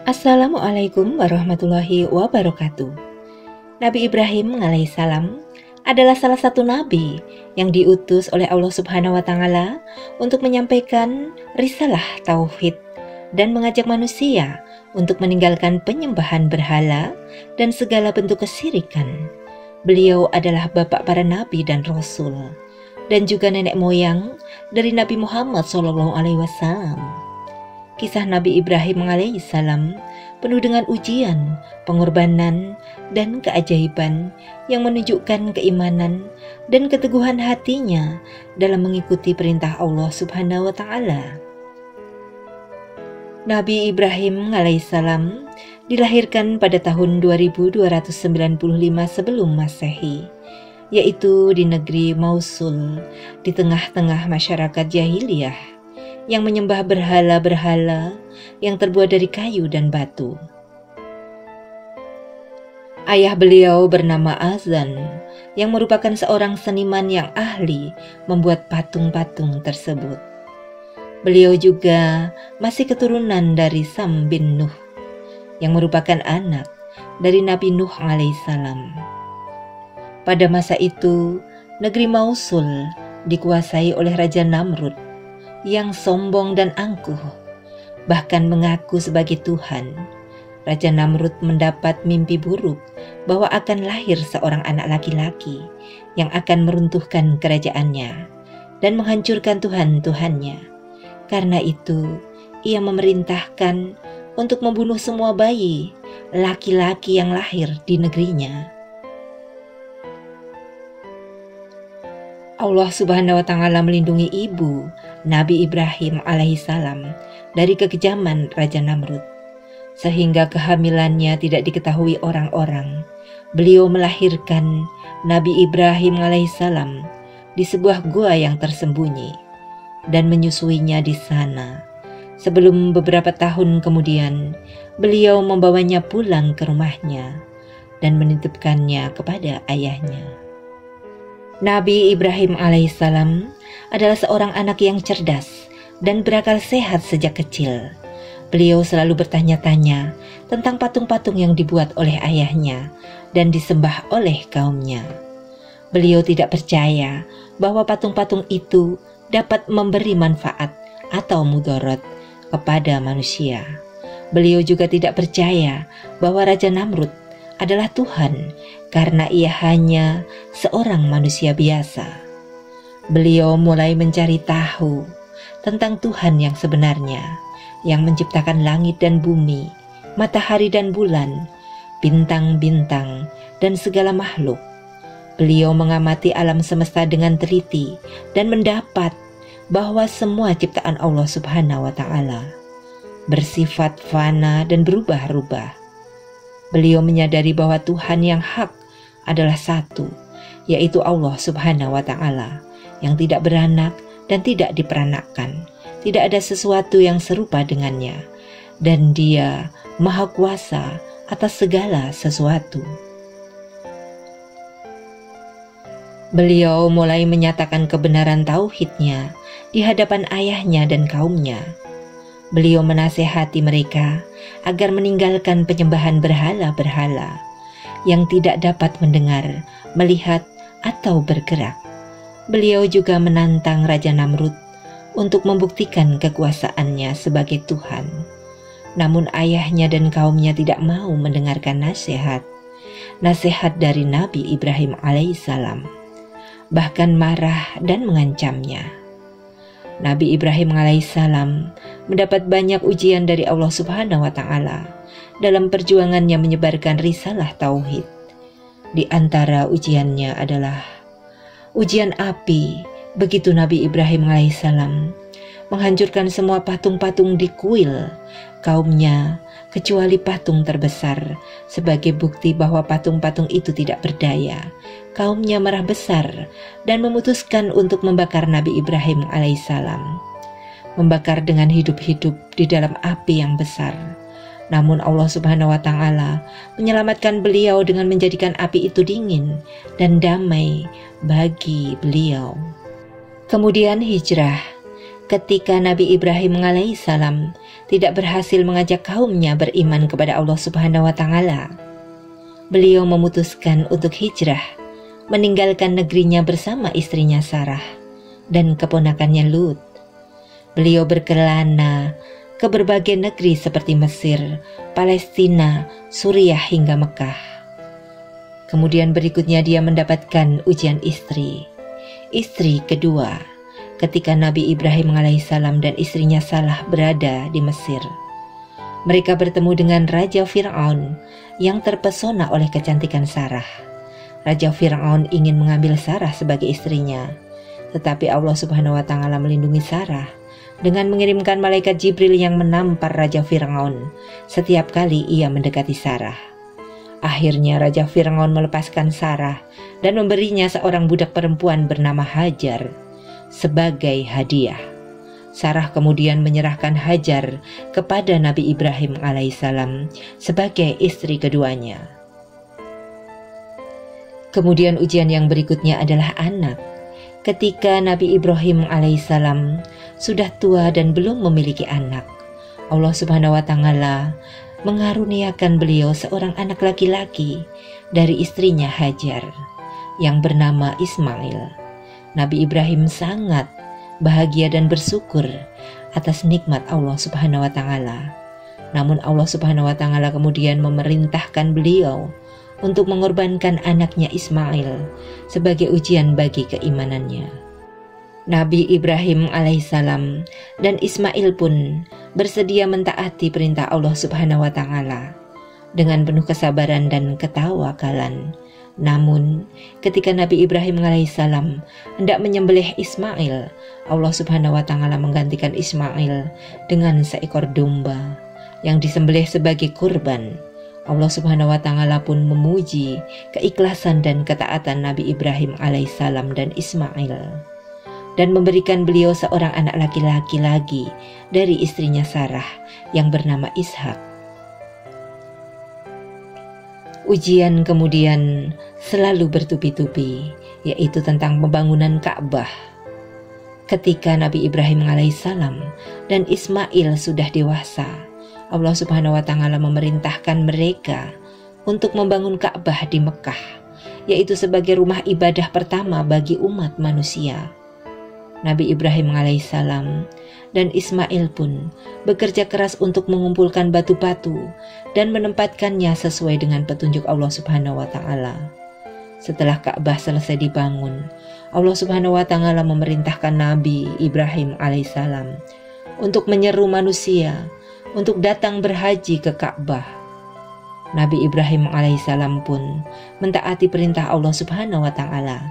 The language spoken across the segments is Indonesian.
Assalamualaikum warahmatullahi wabarakatuh. Nabi Ibrahim alaihissalam adalah salah satu nabi yang diutus oleh Allah Subhanahu wa Ta'ala untuk menyampaikan risalah tauhid dan mengajak manusia untuk meninggalkan penyembahan berhala dan segala bentuk kesyirikan. Beliau adalah bapak para nabi dan rasul, dan juga nenek moyang dari Nabi Muhammad SAW. Kisah Nabi Ibrahim alaihissalam penuh dengan ujian, pengorbanan, dan keajaiban yang menunjukkan keimanan dan keteguhan hatinya dalam mengikuti perintah Allah Subhanahu wa Ta'ala. Nabi Ibrahim alaihissalam dilahirkan pada tahun 2295 sebelum Masehi, yaitu di negeri Mausul, di tengah-tengah masyarakat jahiliyah yang menyembah berhala-berhala yang terbuat dari kayu dan batu. Ayah beliau bernama Azan, yang merupakan seorang seniman yang ahli membuat patung-patung tersebut. Beliau juga masih keturunan dari Sam bin Nuh, yang merupakan anak dari Nabi Nuh alaihissalam. Pada masa itu, negeri Mausul dikuasai oleh Raja Namrud yang sombong dan angkuh, bahkan mengaku sebagai Tuhan. Raja Namrud mendapat mimpi buruk bahwa akan lahir seorang anak laki-laki yang akan meruntuhkan kerajaannya dan menghancurkan Tuhan-Tuhannya. Karena itu, ia memerintahkan untuk membunuh semua bayi laki-laki yang lahir di negerinya. Allah Subhanahu wa Ta'ala melindungi ibu Nabi Ibrahim alaihissalam dari kekejaman Raja Namrud, sehingga kehamilannya tidak diketahui orang-orang. Beliau melahirkan Nabi Ibrahim alaihissalam di sebuah gua yang tersembunyi dan menyusuinya di sana. Sebelum beberapa tahun kemudian, beliau membawanya pulang ke rumahnya dan menitipkannya kepada ayahnya. Nabi Ibrahim alaihissalam adalah seorang anak yang cerdas dan berakal sehat sejak kecil. Beliau selalu bertanya-tanya tentang patung-patung yang dibuat oleh ayahnya dan disembah oleh kaumnya. Beliau tidak percaya bahwa patung-patung itu dapat memberi manfaat atau mudarat kepada manusia. Beliau juga tidak percaya bahwa Raja Namrud adalah Tuhan, karena ia hanya seorang manusia biasa. Beliau mulai mencari tahu tentang Tuhan yang sebenarnya, yang menciptakan langit dan bumi, matahari dan bulan, bintang-bintang, dan segala makhluk. Beliau mengamati alam semesta dengan teliti dan mendapat bahwa semua ciptaan Allah Subhanahu wa Ta'ala bersifat fana dan berubah-ubah. Beliau menyadari bahwa Tuhan yang hak adalah satu, yaitu Allah Subhanahu wa Ta'ala, yang tidak beranak dan tidak diperanakkan. Tidak ada sesuatu yang serupa dengannya, dan Dia Maha Kuasa atas segala sesuatu. Beliau mulai menyatakan kebenaran tauhidnya di hadapan ayahnya dan kaumnya. Beliau menasihati mereka agar meninggalkan penyembahan berhala-berhala yang tidak dapat mendengar, melihat, atau bergerak. Beliau juga menantang Raja Namrud untuk membuktikan kekuasaannya sebagai Tuhan. Namun ayahnya dan kaumnya tidak mau mendengarkan nasihat dari Nabi Ibrahim alaihissalam, bahkan marah dan mengancamnya. Nabi Ibrahim alaihissalam mendapat banyak ujian dari Allah Subhanahu wa Ta'ala dalam perjuangannya menyebarkan risalah tauhid. Di antara ujiannya adalah ujian api, begitu Nabi Ibrahim alaihissalam menghancurkan semua patung-patung di kuil kaumnya kecuali patung terbesar, sebagai bukti bahwa patung-patung itu tidak berdaya. Kaumnya marah besar dan memutuskan untuk membakar Nabi Ibrahim alaihissalam, membakar dengan hidup-hidup di dalam api yang besar. Namun Allah Subhanahu wa Ta'ala menyelamatkan beliau dengan menjadikan api itu dingin dan damai bagi beliau. Kemudian hijrah ketika Nabi Ibrahim alaihissalam tidak berhasil mengajak kaumnya beriman kepada Allah Subhanahu wa Ta'ala, beliau memutuskan untuk hijrah, meninggalkan negerinya bersama istrinya Sarah dan keponakannya Lut. Beliau berkelana ke berbagai negeri seperti Mesir, Palestina, Suriah hingga Mekah. Kemudian berikutnya dia mendapatkan ujian istri kedua ketika Nabi Ibrahim alaihissalam dan istrinya Sarah berada di Mesir. Mereka bertemu dengan Raja Fir'aun yang terpesona oleh kecantikan Sarah. Raja Fir'aun ingin mengambil Sarah sebagai istrinya, tetapi Allah Subhanahu wa Ta'ala melindungi Sarah dengan mengirimkan malaikat Jibril yang menampar Raja Fir'aun setiap kali ia mendekati Sarah. Akhirnya Raja Fir'aun melepaskan Sarah dan memberinya seorang budak perempuan bernama Hajar sebagai hadiah. Sarah kemudian menyerahkan Hajar kepada Nabi Ibrahim alaihissalam sebagai istri keduanya. Kemudian ujian yang berikutnya adalah anak. Ketika Nabi Ibrahim alaihissalam sudah tua dan belum memiliki anak, Allah Subhanahu wa Ta'ala mengaruniakan beliau seorang anak laki-laki dari istrinya Hajar yang bernama Ismail. Nabi Ibrahim sangat bahagia dan bersyukur atas nikmat Allah Subhanahu wa Ta'ala. Namun Allah Subhanahu wa Ta'ala kemudian memerintahkan beliau untuk mengorbankan anaknya Ismail sebagai ujian bagi keimanannya. Nabi Ibrahim alaihissalam dan Ismail pun bersedia mentaati perintah Allah Subhanahu wa Ta'ala dengan penuh kesabaran dan ketawakalan. Namun ketika Nabi Ibrahim alaihissalam hendak menyembelih Ismail, Allah Subhanahu wa Ta'ala menggantikan Ismail dengan seekor domba yang disembelih sebagai kurban. Allah Subhanahu wa Ta'ala pun memuji keikhlasan dan ketaatan Nabi Ibrahim alaihissalam dan Ismail, dan memberikan beliau seorang anak laki-laki lagi dari istrinya Sarah yang bernama Ishak. Ujian kemudian selalu bertubi-tubi, yaitu tentang pembangunan Ka'bah. Ketika Nabi Ibrahim alaihissalam dan Ismail sudah dewasa, Allah Subhanahu wa Ta'ala memerintahkan mereka untuk membangun Ka'bah di Mekah, yaitu sebagai rumah ibadah pertama bagi umat manusia. Nabi Ibrahim alaihissalam dan Ismail pun bekerja keras untuk mengumpulkan batu-batu dan menempatkannya sesuai dengan petunjuk Allah Subhanahu wa Ta'ala. Setelah Ka'bah selesai dibangun, Allah Subhanahu wa Ta'ala memerintahkan Nabi Ibrahim alaihissalam untuk menyeru manusia untuk datang berhaji ke Ka'bah. Nabi Ibrahim alaihissalam pun mentaati perintah Allah Subhanahu wa Ta'ala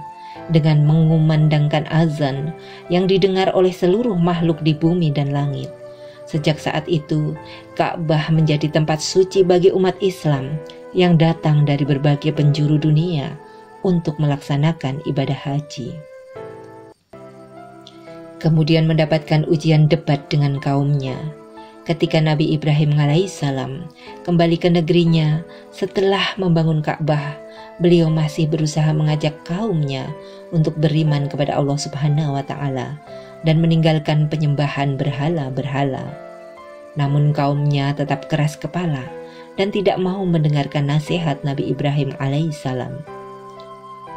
dengan mengumandangkan azan yang didengar oleh seluruh makhluk di bumi dan langit. Sejak saat itu, Ka'bah menjadi tempat suci bagi umat Islam yang datang dari berbagai penjuru dunia untuk melaksanakan ibadah haji. Kemudian mendapatkan ujian debat dengan kaumnya. Ketika Nabi Ibrahim alaihissalam kembali ke negerinya setelah membangun Ka'bah, beliau masih berusaha mengajak kaumnya untuk beriman kepada Allah Subhanahu wa Ta'ala dan meninggalkan penyembahan berhala-berhala. Namun kaumnya tetap keras kepala dan tidak mau mendengarkan nasihat Nabi Ibrahim alaihissalam.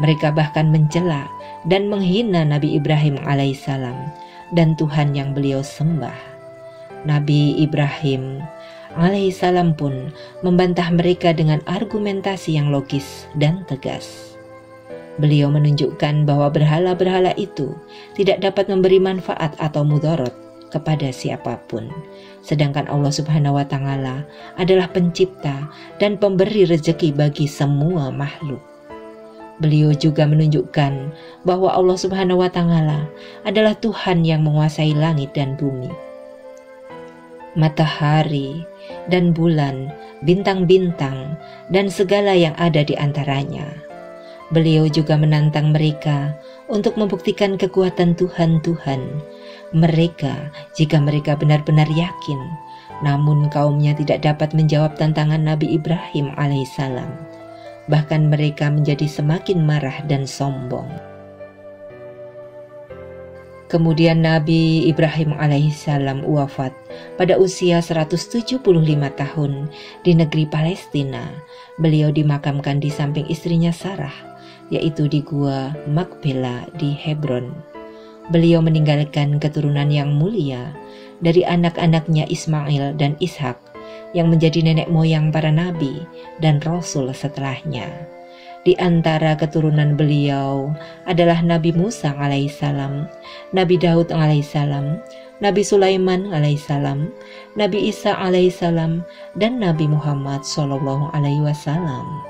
Mereka bahkan mencela dan menghina Nabi Ibrahim alaihissalam dan Tuhan yang beliau sembah. Nabi Ibrahim alaihissalam pun membantah mereka dengan argumentasi yang logis dan tegas. Beliau menunjukkan bahwa berhala-berhala itu tidak dapat memberi manfaat atau mudarat kepada siapapun, sedangkan Allah Subhanahu wa Ta'ala adalah pencipta dan pemberi rezeki bagi semua makhluk. Beliau juga menunjukkan bahwa Allah Subhanahu wa Ta'ala adalah Tuhan yang menguasai langit dan bumi, matahari dan bulan, bintang-bintang, dan segala yang ada di antaranya. Beliau juga menantang mereka untuk membuktikan kekuatan Tuhan-Tuhan mereka jika mereka benar-benar yakin. Namun kaumnya tidak dapat menjawab tantangan Nabi Ibrahim alaihissalam. Bahkan mereka menjadi semakin marah dan sombong. Kemudian Nabi Ibrahim alaihissalam wafat pada usia 175 tahun di negeri Palestina. Beliau dimakamkan di samping istrinya Sarah, yaitu di Gua Makpela di Hebron. Beliau meninggalkan keturunan yang mulia dari anak-anaknya Ismail dan Ishak, yang menjadi nenek moyang para nabi dan rasul setelahnya. Di antara keturunan beliau adalah Nabi Musa alaihissalam, Nabi Daud alaihissalam, Nabi Sulaiman alaihissalam, Nabi Isa alaihissalam, dan Nabi Muhammad SAW.